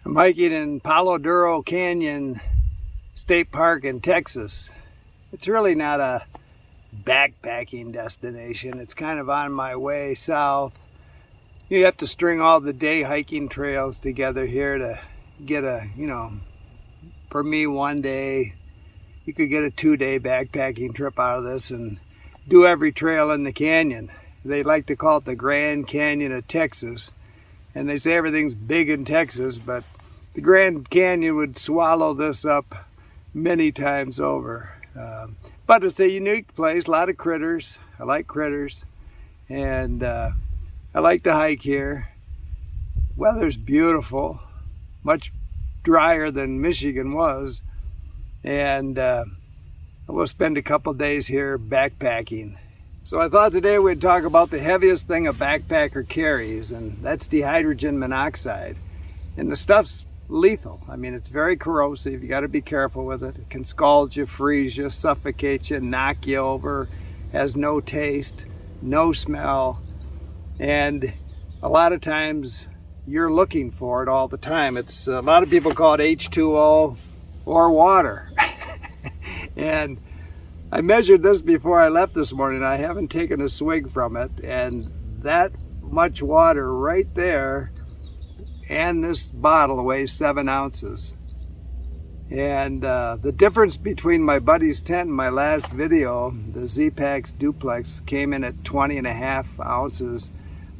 I'm hiking in Palo Duro Canyon State Park in Texas. It's really not a backpacking destination. It's kind of on my way south. You have to string all the day hiking trails together here to get a, for me 1 day, you could get a 2-day backpacking trip out of this and do every trail in the canyon. They like to call it the Grand Canyon of Texas. And they say everything's big in Texas, but the Grand Canyon would swallow this up many times over. But it's a unique place, a lot of critters. I like critters. And I like to hike here. Weather's beautiful, much drier than Michigan was. And we'll spend a couple days here backpacking. So I thought today we'd talk about the heaviest thing a backpacker carries, and that's dihydrogen monoxide. And the stuff's lethal. I mean, it's very corrosive. You got to be careful with it. It can scald you, freeze you, suffocate you, knock you over. Has no taste, no smell, and a lot of times you're looking for it all the time. It's a lot of people call it H2O or water. And I measured this before I left this morning. I haven't taken a swig from it, and that much water right there, and this bottle weighs 7 ounces. And the difference between my buddy's tent and my last video, the Z-Pax Duplex, came in at 20.5 ounces.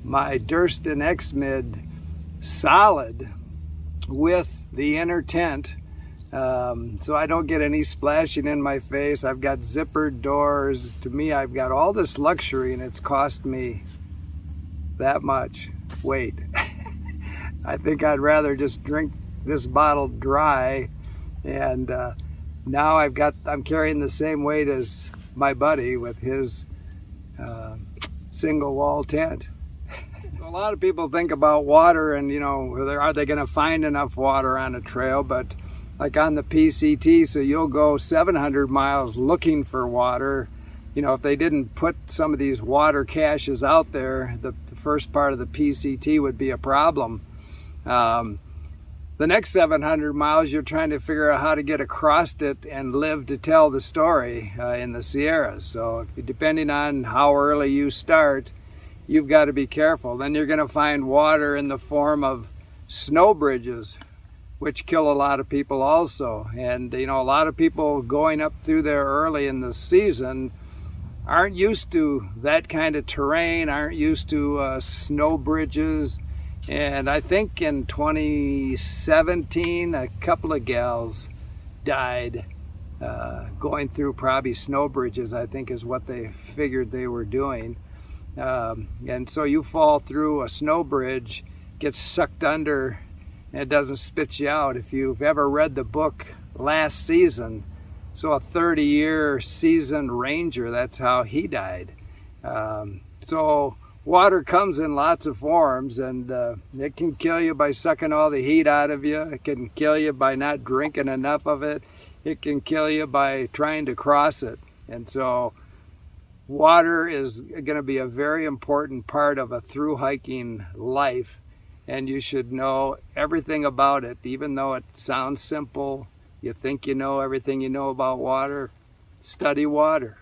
My Durston X-Mid solid with the inner tent, so I don't get any splashing in my face. I've got zippered doors. To me, I've got all this luxury, and it's cost me that much. Wait, I think I'd rather just drink this bottle dry. And now I'm carrying the same weight as my buddy with his single wall tent. So a lot of people think about water and, are they going to find enough water on a trail? But like on the PCT, so you'll go 700 miles looking for water. If they didn't put some of these water caches out there, the first part of the PCT would be a problem. The next 700 miles, you're trying to figure out how to get across it and live to tell the story in the Sierras. So depending on how early you start, you've got to be careful. Then you're going to find water in the form of snow bridges, which kill a lot of people also. And a lot of people going up through there early in the season aren't used to that kind of terrain, aren't used to snow bridges. And I think in 2017, a couple of gals died going through probably snow bridges, I think is what they figured they were doing. And so you fall through a snow bridge, get sucked under, and it doesn't spit you out. If you've ever read the book Last Season, so a 30-year seasoned ranger, that's how he died. So water comes in lots of forms, and it can kill you by sucking all the heat out of you. It can kill you by not drinking enough of it. It can kill you by trying to cross it. And so water is going to be a very important part of a thru hiking life, and you should know everything about it. Even though it sounds simple, you think you know everything you know about water, study water.